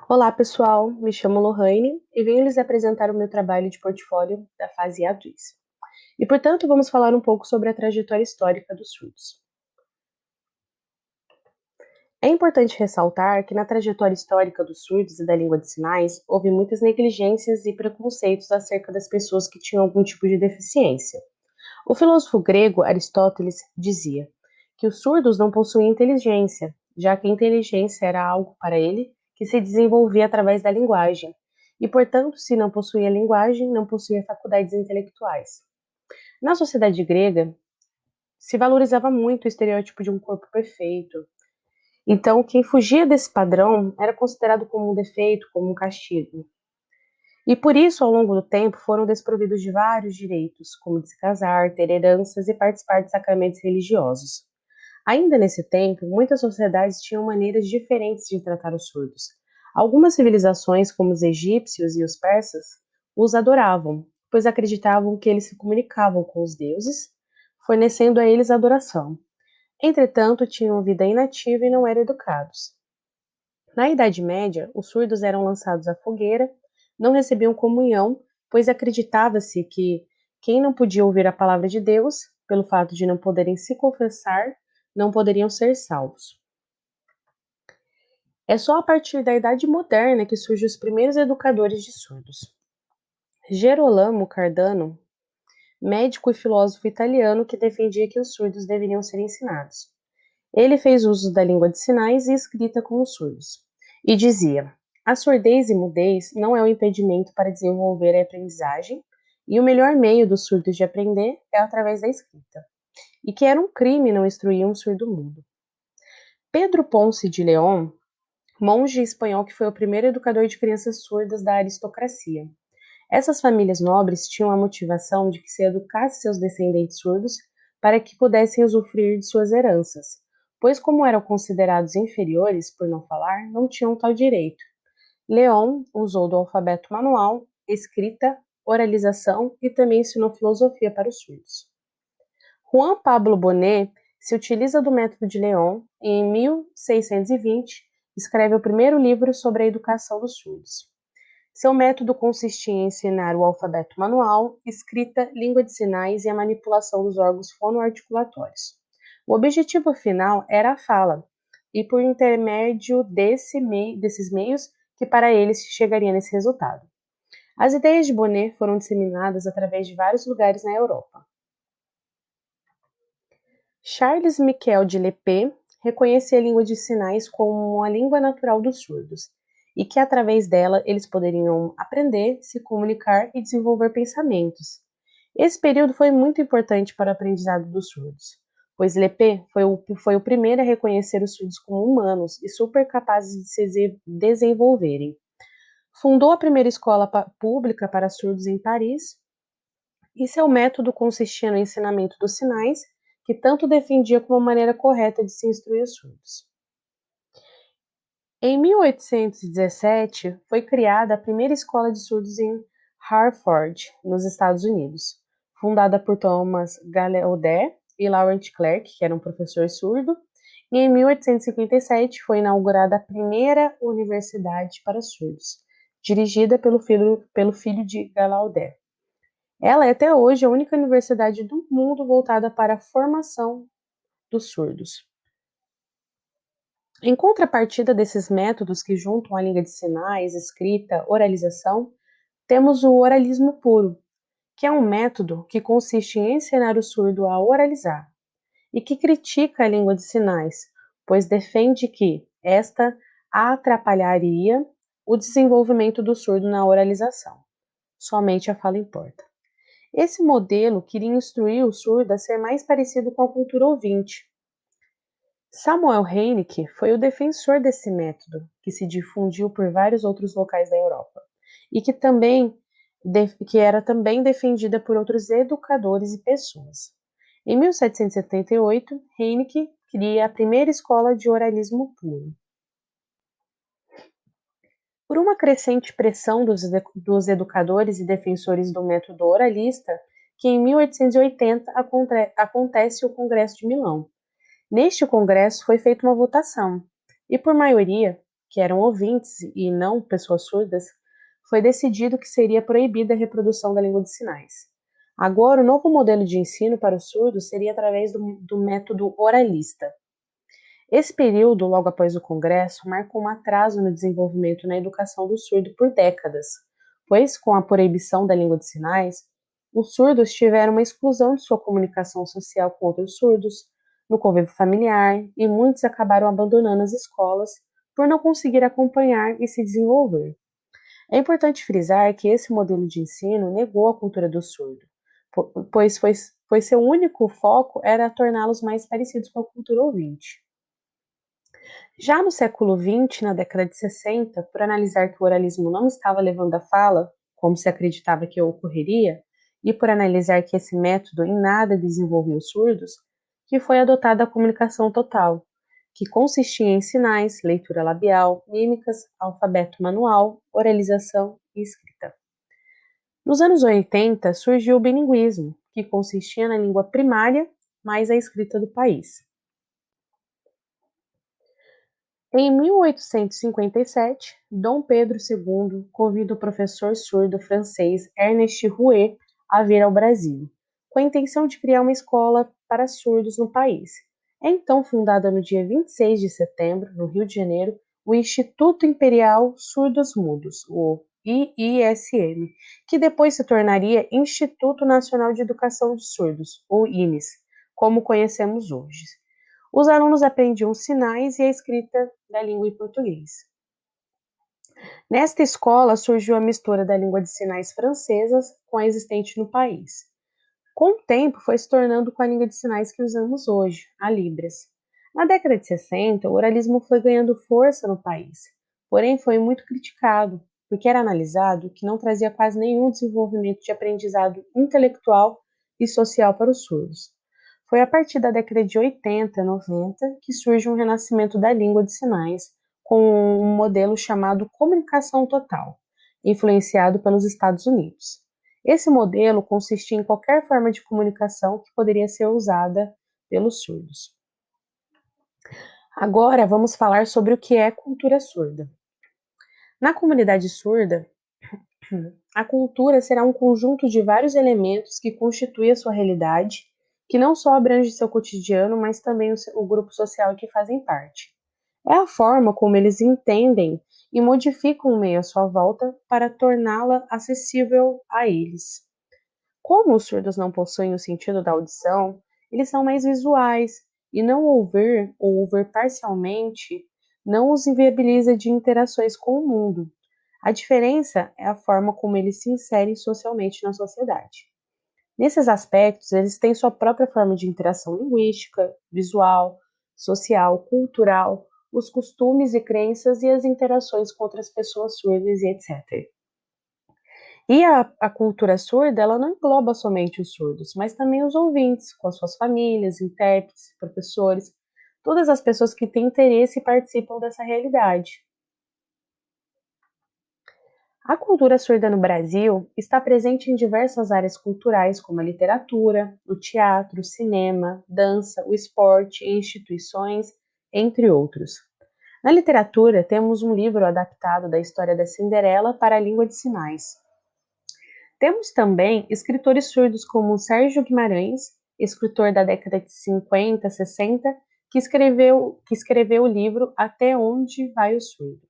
Olá, pessoal. Me chamo Lohane e venho lhes apresentar o meu trabalho de portfólio da fase A2. E, portanto, vamos falar um pouco sobre a trajetória histórica dos surdos. É importante ressaltar que na trajetória histórica dos surdos e da língua de sinais houve muitas negligências e preconceitos acerca das pessoas que tinham algum tipo de deficiência. O filósofo grego Aristóteles dizia que os surdos não possuíam inteligência, já que a inteligência era algo para ele que se desenvolvia através da linguagem, e, portanto, se não possuía linguagem, não possuía faculdades intelectuais. Na sociedade grega, se valorizava muito o estereótipo de um corpo perfeito. Então, quem fugia desse padrão era considerado como um defeito, como um castigo. E por isso, ao longo do tempo, foram desprovidos de vários direitos, como de se casar, ter heranças e participar de sacramentos religiosos. Ainda nesse tempo, muitas sociedades tinham maneiras diferentes de tratar os surdos. Algumas civilizações, como os egípcios e os persas, os adoravam, pois acreditavam que eles se comunicavam com os deuses, fornecendo a eles adoração. Entretanto, tinham vida inativa e não eram educados. Na Idade Média, os surdos eram lançados à fogueira, não recebiam comunhão, pois acreditava-se que quem não podia ouvir a palavra de Deus, pelo fato de não poderem se confessar, não poderiam ser salvos. É só a partir da Idade Moderna que surgem os primeiros educadores de surdos. Gerolamo Cardano, médico e filósofo italiano que defendia que os surdos deveriam ser ensinados. Ele fez uso da língua de sinais e escrita com os surdos, e dizia: a surdez e mudez não é um impedimento para desenvolver a aprendizagem, e o melhor meio dos surdos de aprender é através da escrita, e que era um crime não instruir um surdo mudo. Pedro Ponce de León, monge espanhol que foi o primeiro educador de crianças surdas da aristocracia. Essas famílias nobres tinham a motivação de que se educasse seus descendentes surdos para que pudessem usufruir de suas heranças, pois como eram considerados inferiores por não falar, não tinham tal direito. Leon usou do alfabeto manual, escrita, oralização e também ensinou filosofia para os surdos. Juan Pablo Bonet se utiliza do método de Leon e em 1620 escreve o primeiro livro sobre a educação dos surdos. Seu método consistia em ensinar o alfabeto manual, escrita, língua de sinais e a manipulação dos órgãos fonoarticulatórios. O objetivo final era a fala, e por intermédio desses meios que para ele se chegaria nesse resultado. As ideias de Bonnet foram disseminadas através de vários lugares na Europa. Charles Michel de Lepé reconhecia a língua de sinais como a língua natural dos surdos, e que através dela eles poderiam aprender, se comunicar e desenvolver pensamentos. Esse período foi muito importante para o aprendizado dos surdos, pois Lepé foi o primeiro a reconhecer os surdos como humanos e super capazes de se desenvolverem. Fundou a primeira escola pública para surdos em Paris, e seu método consistia no ensinamento dos sinais, que tanto defendia como a maneira correta de se instruir os surdos. Em 1817, foi criada a primeira escola de surdos em Hartford, nos Estados Unidos, fundada por Thomas Gallaudet e Laurent Clerc, que era um professor surdo, e em 1857 foi inaugurada a primeira universidade para surdos, dirigida pelo filho de Gallaudet. Ela é até hoje a única universidade do mundo voltada para a formação dos surdos. Em contrapartida desses métodos que juntam a língua de sinais, escrita, oralização, temos o oralismo puro, que é um método que consiste em ensinar o surdo a oralizar e que critica a língua de sinais, pois defende que esta atrapalharia o desenvolvimento do surdo na oralização. Somente a fala importa. Esse modelo queria instruir o surdo a ser mais parecido com a cultura ouvinte. Samuel Heinicke foi o defensor desse método, que se difundiu por vários outros locais da Europa, e que era também defendida por outros educadores e pessoas. Em 1778, Heinicke cria a primeira escola de oralismo puro. Por uma crescente pressão dos educadores e defensores do método oralista, que em 1880 acontece o Congresso de Milão. Neste congresso foi feita uma votação, e por maioria, que eram ouvintes e não pessoas surdas, foi decidido que seria proibida a reprodução da língua de sinais. Agora, o novo modelo de ensino para os surdos seria através do método oralista. Esse período, logo após o Congresso, marcou um atraso no desenvolvimento na educação do surdo por décadas, pois, com a proibição da língua de sinais, os surdos tiveram uma exclusão de sua comunicação social com outros surdos, no convívio familiar, e muitos acabaram abandonando as escolas por não conseguir acompanhar e se desenvolver. É importante frisar que esse modelo de ensino negou a cultura do surdo, pois seu único foco era torná-los mais parecidos com a cultura ouvinte. Já no século XX, na década de 60, por analisar que o oralismo não estava levando à fala, como se acreditava que ocorreria, e por analisar que esse método em nada desenvolvia os surdos, que foi adotada a comunicação total, que consistia em sinais, leitura labial, mímicas, alfabeto manual, oralização e escrita. Nos anos 80, surgiu o bilinguismo, que consistia na língua primária mais a escrita do país. Em 1857, Dom Pedro II convida o professor surdo francês Ernest Rouet a vir ao Brasil, com a intenção de criar uma escola para surdos no país. É então fundada no dia 26 de setembro, no Rio de Janeiro, o Instituto Imperial Surdos Mudos, o IISM, que depois se tornaria Instituto Nacional de Educação de Surdos, ou INES, como conhecemos hoje. Os alunos aprendiam sinais e a escrita da língua em português. Nesta escola surgiu a mistura da língua de sinais francesas com a existente no país. Com o tempo, foi se tornando com a língua de sinais que usamos hoje, a Libras. Na década de 60, o oralismo foi ganhando força no país, porém foi muito criticado, porque era analisado que não trazia quase nenhum desenvolvimento de aprendizado intelectual e social para os surdos. Foi a partir da década de 80 e 90 que surge um renascimento da língua de sinais, com um modelo chamado comunicação total, influenciado pelos Estados Unidos. Esse modelo consistia em qualquer forma de comunicação que poderia ser usada pelos surdos. Agora vamos falar sobre o que é cultura surda. Na comunidade surda, a cultura será um conjunto de vários elementos que constitui a sua realidade, que não só abrange seu cotidiano, mas também o grupo social em que fazem parte. É a forma como eles entendem e modificam o meio à sua volta para torná-la acessível a eles. Como os surdos não possuem o sentido da audição, eles são mais visuais, e não ouvir ou ouvir parcialmente não os inviabiliza de interações com o mundo. A diferença é a forma como eles se inserem socialmente na sociedade. Nesses aspectos, eles têm sua própria forma de interação linguística, visual, social, cultural, os costumes e crenças e as interações com outras pessoas surdas e etc. E a cultura surda, ela não engloba somente os surdos, mas também os ouvintes, com as suas famílias, intérpretes, professores, todas as pessoas que têm interesse e participam dessa realidade. A cultura surda no Brasil está presente em diversas áreas culturais, como a literatura, o teatro, o cinema, dança, o esporte e instituições, entre outros. Na literatura, temos um livro adaptado da história da Cinderela para a língua de sinais. Temos também escritores surdos como Sérgio Guimarães, escritor da década de 50, 60, que escreveu o livro Até Onde Vai o Surdo.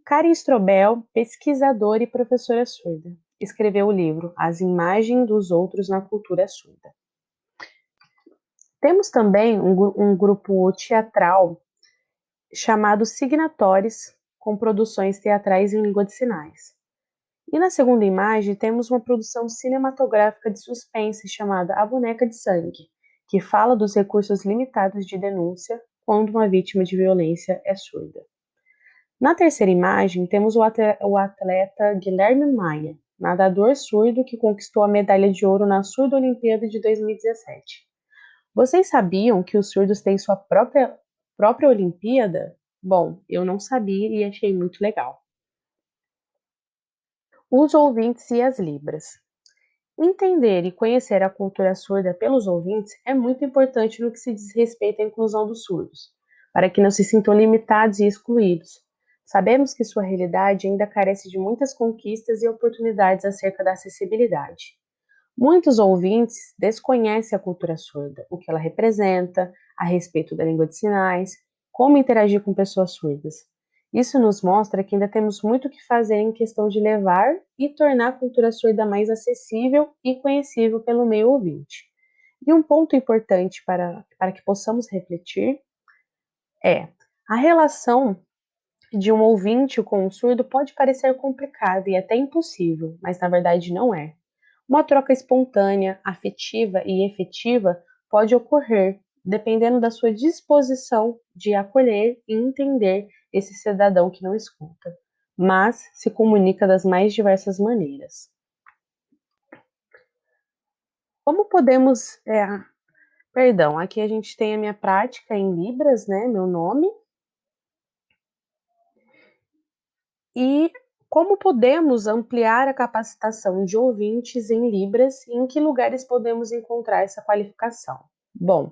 Karen Strobel, pesquisadora e professora surda, escreveu o livro As Imagens dos Outros na Cultura Surda. Temos também um grupo teatral chamado Signatores, com produções teatrais em língua de sinais. E na segunda imagem temos uma produção cinematográfica de suspense chamada A Boneca de Sangue, que fala dos recursos limitados de denúncia quando uma vítima de violência é surda. Na terceira imagem temos o atleta Guilherme Maia, nadador surdo que conquistou a medalha de ouro na Surdo Olimpíada de 2017. Vocês sabiam que os surdos têm sua própria Olimpíada? Bom, eu não sabia e achei muito legal. Os ouvintes e as libras. Entender e conhecer a cultura surda pelos ouvintes é muito importante no que se diz respeito à inclusão dos surdos, para que não se sintam limitados e excluídos. Sabemos que sua realidade ainda carece de muitas conquistas e oportunidades acerca da acessibilidade. Muitos ouvintes desconhecem a cultura surda, o que ela representa, a respeito da língua de sinais, como interagir com pessoas surdas. Isso nos mostra que ainda temos muito o que fazer em questão de levar e tornar a cultura surda mais acessível e conhecível pelo meio ouvinte. E um ponto importante para que possamos refletir é a relação de um ouvinte com um surdo pode parecer complicada e até impossível, mas na verdade não é. Uma troca espontânea, afetiva e efetiva pode ocorrer, dependendo da sua disposição de acolher e entender esse cidadão que não escuta, mas se comunica das mais diversas maneiras. Como podemos. Perdão, aqui a gente tem a minha prática em Libras, né? Meu nome. E como podemos ampliar a capacitação de ouvintes em Libras e em que lugares podemos encontrar essa qualificação? Bom,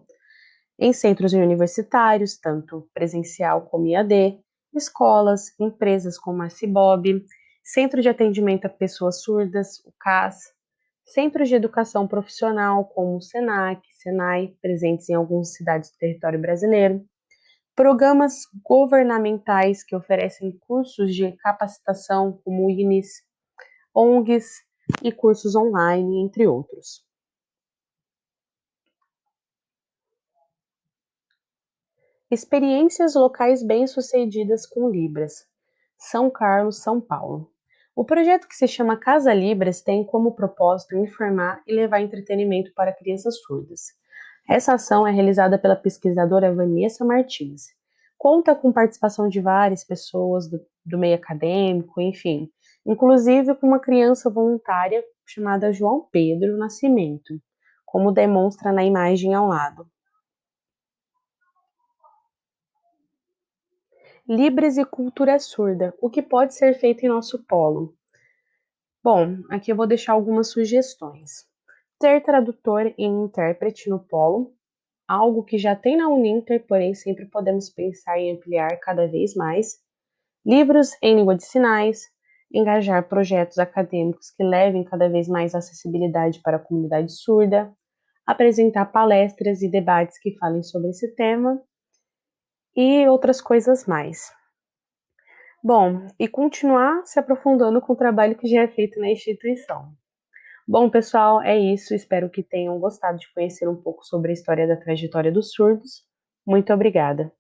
em centros universitários, tanto presencial como EAD, escolas, empresas como a Cibob, Centro de Atendimento a Pessoas Surdas, o CAS, centros de educação profissional como o SENAC, SENAI, presentes em algumas cidades do território brasileiro, programas governamentais que oferecem cursos de capacitação como o INIS, ONGs e cursos online, entre outros. Experiências locais bem-sucedidas com Libras. São Carlos, São Paulo. O projeto que se chama Casa Libras tem como propósito informar e levar entretenimento para crianças surdas. Essa ação é realizada pela pesquisadora Vanessa Martins. Conta com participação de várias pessoas do meio acadêmico, enfim, inclusive com uma criança voluntária chamada João Pedro Nascimento, como demonstra na imagem ao lado. Libras e cultura surda. O que pode ser feito em nosso polo? Bom, aqui eu vou deixar algumas sugestões. Ter tradutor e intérprete no polo, algo que já tem na Uninter, porém sempre podemos pensar em ampliar cada vez mais. Livros em língua de sinais, engajar projetos acadêmicos que levem cada vez mais acessibilidade para a comunidade surda, apresentar palestras e debates que falem sobre esse tema e outras coisas mais. Bom, e continuar se aprofundando com o trabalho que já é feito na instituição. Bom, pessoal, é isso. Espero que tenham gostado de conhecer um pouco sobre a história da trajetória dos surdos. Muito obrigada.